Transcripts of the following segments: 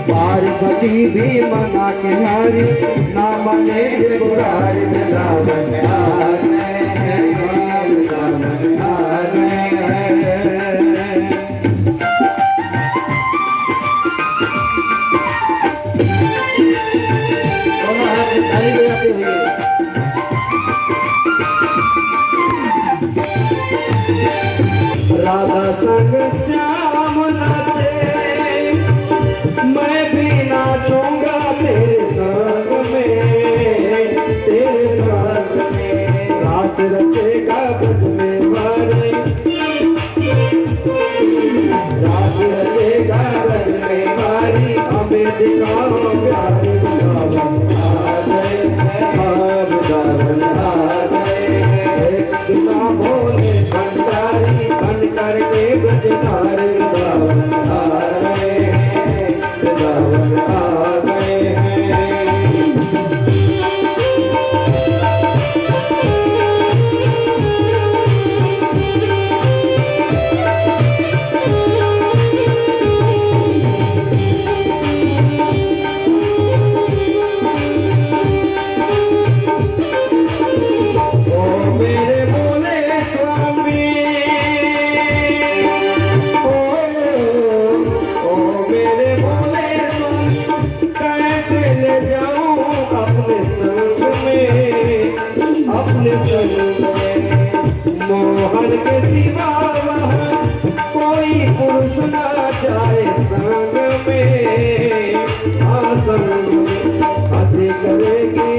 पार्वती भी मना के नारी ना मने त्रिपुरारी वृंदावन आ गए हैं, वृंदावन आ गए हैं। दोनों हाथ में ताली बजाते हुए राधा संग श्याम नाचे, मैं भी नाचूंगा तेरे संग में, तेरे संग में रास रचेगा ब्रज में वारी, रास रचेगा ब्रज में वारी, हमें दिखाओ प्यार वृंदावन आ गए हैं, वृंदावन आ गए हैं। एक दिशा भोले भंडारी बन करके ब्रजधारी वृंदावन आ गए हैं, वृंदावन आ गए हैं। ओ मेरे भोले स्वामी, ओ मेरे भोले स्वामी, कैसे ले जाऊं अपने संग में, अपने संग में। मोहन के सिवा वहाँ कोई पुरुष ना जाए संग में, हाँ संग में। हंसी करेगी,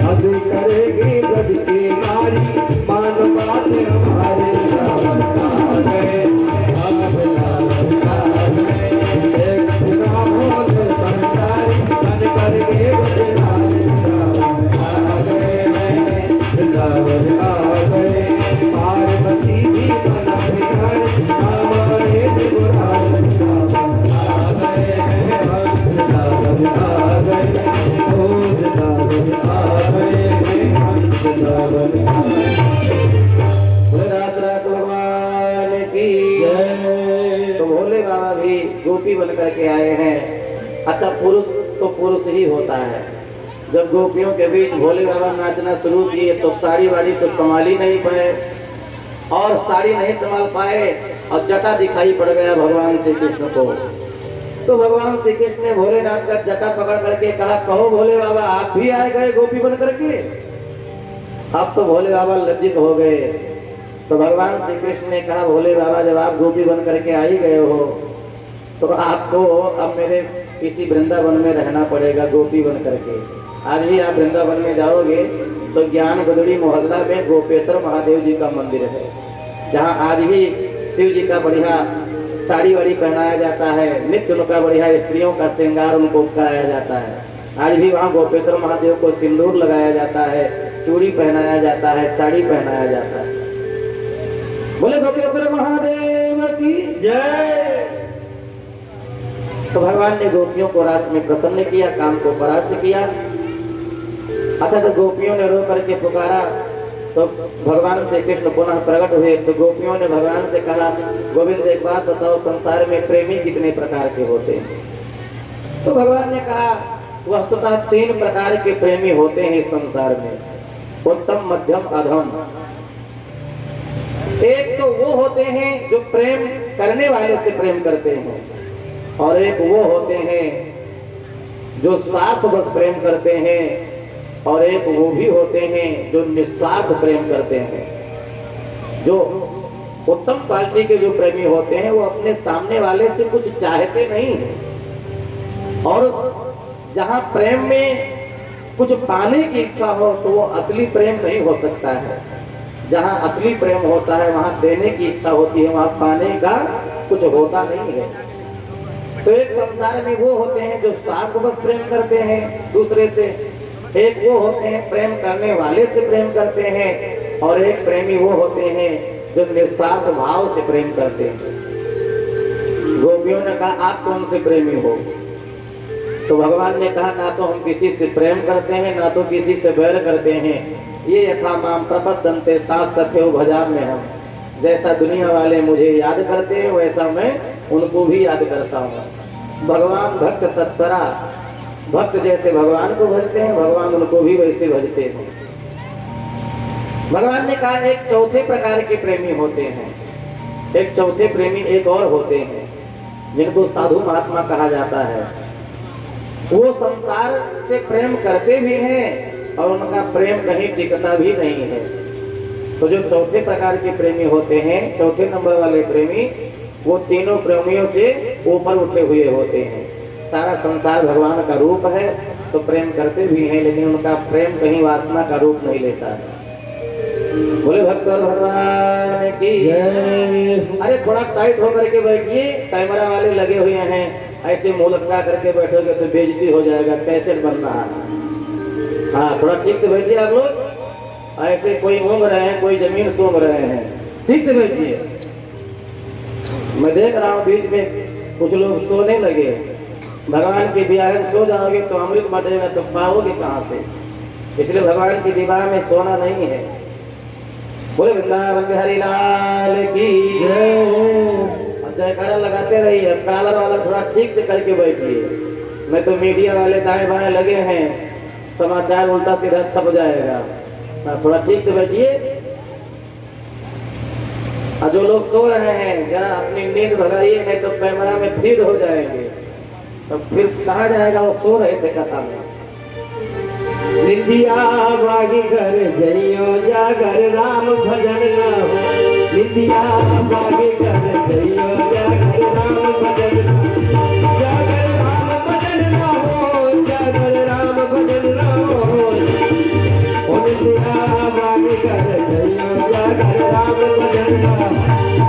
हंसी करेगी ब्रज की नारी, मान बात हमारे वृंदावन आ गए, वृंदावन आ गए। एक दिशा भोले भंडारी बन करके ब्रजधारी वृंदावन आ गए हैं, वृंदावन आ गए। पार्वती भी बना बिहारी, हमारे त्रिपुरारी वृंदावन आ गए हैं, वृंदावन आ गए, ओ वृंदावन आ गए हैं, वृंदावन आ गए। रास भगवान की जय। तो भोले बाबा भी गोपी बन करके आए हैं। अच्छा, पुरुष तो पुरुष ही होता है। जब गोपियों के बीच भोले बाबा नाचना शुरू किए तो साड़ी वाड़ी तो संभाल ही नहीं पाए, और साड़ी नहीं संभाल पाए और जटा दिखाई पड़ गया भगवान श्री कृष्ण को। तो भगवान श्री कृष्ण ने भोलेनाथ का जटा पकड़ करके कहा, कहो भोले बाबा आप भी आए गए गोपी बन करके। अब तो भोले बाबा लज्जित हो गए। तो भगवान श्री कृष्ण ने कहा, भोले बाबा जब आप गोपी बन करके आ ही गए हो तो आपको अब मेरे किसी वृंदावन में रहना पड़ेगा गोपी बन करके। आज ही आप वृंदावन में जाओगे तो ज्ञान गदड़ी मोहल्ला में गोपेश्वर महादेव जी का मंदिर है, जहाँ आज भी शिव जी का बढ़िया साड़ी वाड़ी पहनाया जाता है, नित्य उनका बढ़िया स्त्रियों का श्रृंगार उनको कराया जाता है। आज भी वहाँ गोपेश्वर महादेव को सिंदूर लगाया जाता है, चूड़ी पहनाया जाता है, साड़ी पहनाया जाता है। बोले गोपेश्वर महादेव की जय। तो भगवान ने गोपियों को रास में प्रसन्न किया, काम को परास्त किया। अच्छा, तो गोपियों ने रो करके पुकारा तो भगवान से कृष्ण पुनः प्रकट हुए। तो गोपियों ने भगवान से कहा, गोविंद एक बात बताओ, संसार में प्रेमी कितने प्रकार के होते हैं? तो भगवान ने कहा, वस्तुतः 3 प्रकार के प्रेमी होते हैं इस संसार में, उत्तम मध्यम अधम। एक तो वो होते हैं जो प्रेम करने वाले से प्रेम करते हैं, और एक वो होते हैं जो स्वार्थवश प्रेम करते हैं, और एक वो भी होते हैं जो निस्वार्थ प्रेम करते हैं। जो उत्तम क्वालिटी के जो प्रेमी होते हैं वो अपने सामने वाले से कुछ चाहते नहीं हैं, और जहां प्रेम में कुछ पाने की इच्छा हो तो वो असली प्रेम नहीं हो सकता है। जहां असली प्रेम होता है वहां देने की इच्छा होती है, वहां पाने का कुछ होता नहीं है। तो एक संसार में वो होते हैं जो स्वार्थवश प्रेम करते हैं दूसरे से, एक वो होते हैं प्रेम करने वाले से प्रेम करते हैं, और एक प्रेमी वो होते हैं जो निस्वार्थ भाव से प्रेम करते हैं। गोपियों ने कहा, आप कौन से प्रेमी हो? तो भगवान ने कहा, ना तो हम किसी से प्रेम करते हैं, ना तो किसी से बैर करते हैं। ये यथा माम प्रपद्यन्ते तास तथैव भजाम्यहम्। जैसा दुनिया वाले मुझे याद करते हैं वैसा मैं उनको भी याद करता हूँ। भगवान भक्त तत्परा, भक्त जैसे भगवान को भजते हैं, भगवान उनको भी वैसे भजते हैं। भगवान ने कहा एक चौथे प्रकार के प्रेमी होते हैं, एक चौथे प्रेमी एक और होते हैं जिनको साधु महात्मा कहा जाता है। वो संसार से प्रेम करते भी हैं और उनका प्रेम कहीं टिकता भी नहीं है। तो जो चौथे प्रकार के प्रेमी होते हैं, चौथे नंबर वाले प्रेमी, वो तीनों प्रेमियों से ऊपर उठे हुए होते हैं। सारा संसार भगवान का रूप है तो प्रेम करते भी हैं, लेकिन उनका प्रेम कहीं वासना का रूप नहीं लेता है। बोले भक्त और भगवान की जय। अरे थोड़ा टाइट होकर के बैठिए, कैमरा वाले लगे हुए हैं, ऐसे मुंह लटका करके बैठोगे तो बेइज्जती हो जाएगा, कैसेट बन रहा है। हाँ थोड़ा ठीक से बैठिए आप लोग, ऐसे कोई ऊँग रहे हैं, कोई जमीन सूंघ रहे हैं, ठीक से बैठिए। मैं देख रहा हूँ बीच में कुछ लोग सोने लगे। भगवान के विवाह में सो जाओगे तो अमृत बटेगा, तो पाओगे कहाँ से? इसलिए भगवान के विवाह में सोना नहीं है। बोले वृंदावन बिहारी लाल की जय। जयकारा लगाते रहिए। कॉलर वाला थोड़ा ठीक से करके बैठिए, मैं तो मीडिया वाले दाएं बाएं लगे हैं, समाचार उल्टा सीधा छप जाएगा। थोड़ा ठीक से बैठिए। और जो लोग सो रहे हैं जरा अपनी नींद भगाइए, नहीं तो कैमरा में फीड हो जाएंगे, तो फिर कहा जाएगा वो सो रहे थे कथा में। निंदिया बागी कर जइयो जागर राम भजन न हो। निंदिया बागी कर जइयो जागर राम भजन न हो। जागर राम भजन न हो, जागर राम भजन न हो। ओ निंदिया बागी कर जइयो जागर राम भजन न हो।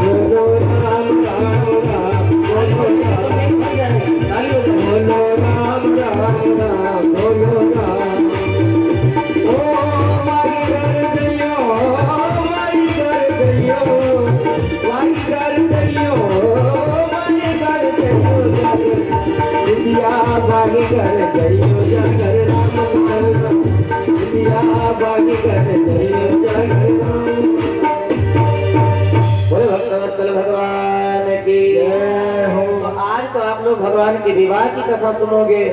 बोलो राम राम राम, बोलो राम राम राम, बोलो राम। बागी कर जइयो जागर राम भजन, दुनिया बागी कर जइयो जागर राम। बोले भक्तवत्सल भगवान की जय हो। तो आज तो आप लोग भगवान के विवाह की कथा सुनोगे,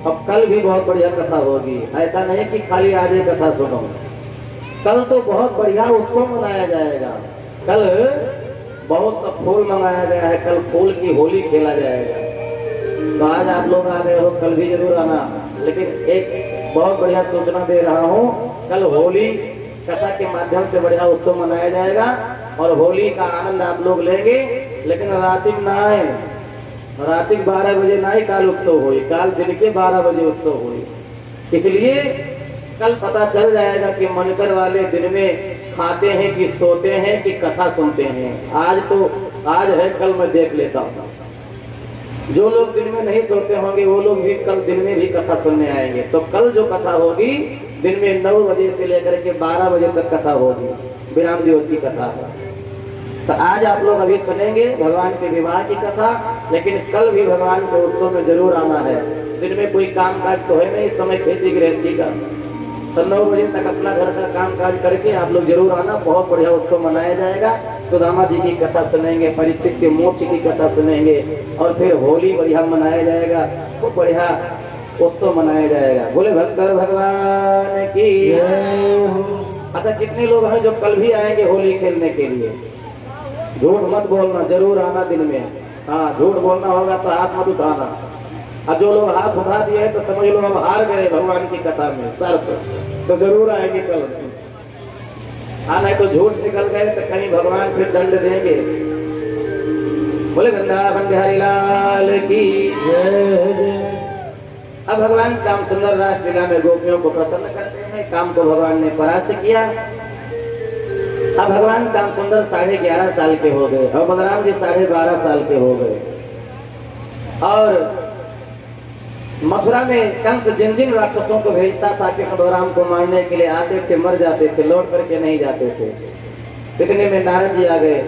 अब कल भी बहुत बढ़िया कथा होगी। ऐसा नहीं कि खाली आज ही कथा सुनो, कल तो बहुत बढ़िया उत्सव मनाया जाएगा। कल बहुत सा फूल मंगाया गया है, कल फूल की होली खेला जाएगा। तो आज आप लोग आ गए हो, कल भी जरूर आना। लेकिन एक बहुत बढ़िया सूचना दे रहा हूँ, कल होली कथा के माध्यम से बढ़िया उत्सव मनाया जाएगा और होली का आनंद आप लोग लेंगे। लेकिन रातिक ना आए, रातिक 12 बजे ना ही काल उत्सव हुई, काल दिन के 12 बजे उत्सव हुई। इसलिए कल पता चल जाएगा कि मनकर वाले दिन में खाते हैं कि सोते हैं कि कथा सुनते हैं। आज है, कल मैं देख लेता हूँ। जो लोग दिन में नहीं सोते होंगे वो लोग भी कल दिन में भी कथा सुनने आएंगे। तो कल जो कथा होगी दिन में 9 बजे से लेकर के 12 बजे तक कथा होगी, विराम दिवस की कथा है। तो आज आप लोग अभी सुनेंगे भगवान के विवाह की कथा, लेकिन कल भी भगवान के उत्सव में जरूर आना है। दिन में कोई काम काज तो है नहीं, इस समय खेती गृहस्थी का, तो 9 बजे तक अपना घर का काम काज करके आप लोग जरूर आना। बहुत बढ़िया उत्सव मनाया जाएगा। सुदामा जी की कथा सुनेंगे, परीक्षित के मोक्ष की कथा सुनेंगे और फिर होली बढ़िया मनाया जाएगा, खूब बढ़िया उत्सव मनाया जाएगा। बोले भक्त और भगवान की जय। अच्छा कितने लोग हैं जो कल भी आएंगे होली खेलने के लिए? झूठ मत बोलना, जरूर आना दिन में। हाँ झूठ बोलना होगा तो हाथ मत उठाना। और जो लोग हाथ उठा दिए तो समझ लो हम हार गए भगवान की कथा में, शर्त तो जरूर आएंगे कल। हाँ नहीं तो झूठ निकल गए तो कहीं भगवान फिर दंड देंगे। बोले वृंदावन बिहारी लाल की जय। अब भगवान श्याम सुंदर रासलीला में गोपियों को प्रसन्न करते हैं, काम को भगवान ने परास्त किया। अब भगवान श्याम सुंदर 11.5 साल के हो गए और बलराम जी 12.5 साल के हो गए। और मथुरा में कंस जिन जिन राक्षसों को भेजता था कि बलराम को मारने के लिए आते थे, मर जाते थे, लौट करके नहीं जाते थे। इतने में नारद जी आ गए।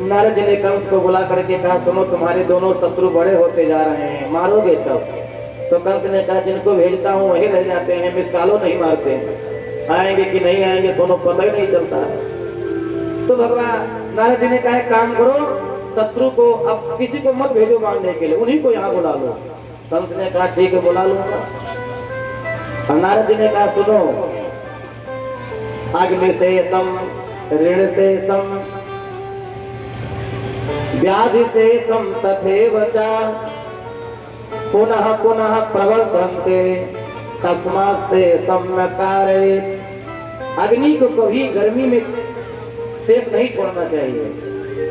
नारद जी ने कंस को बुला करके कहा सुनो तुम्हारे दोनों शत्रु बड़े होते जा रहे हैं, मारोगे कब? तो कंस ने कहा जिनको भेजता हूँ वही रह जाते हैं, मिसकालो नहीं मारते, आएंगे कि नहीं आएंगे दोनों पता ही नहीं चलता। तो भगवान नारद जी ने कहा काम करो, शत्रु को अब किसी को मत भेजो मारने के लिए, उन्हीं को यहाँ बुला लो। कंस ने कहा ठीक है बुला लूंगा। और नारद जी ने कहा सुनो, अग्नि से सम, ऋण से सम, व्याधि से सम तथैव च पुनः पुनः प्रवर्तन्ते तस्मात् से सम न कारयेत्। अग्नि को कभी गर्मी में शेष नहीं छोड़ना चाहिए।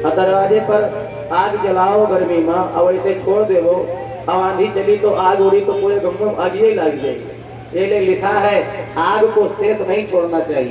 दरवाजे पर आग जलाओ गर्मी में, और ऐसे छोड़ देवो, अब आंधी चली तो आग उड़ी तो पूरे गांव में आग ही लग जाएगी। ये लिखा है आग को शेष नहीं छोड़ना चाहिए।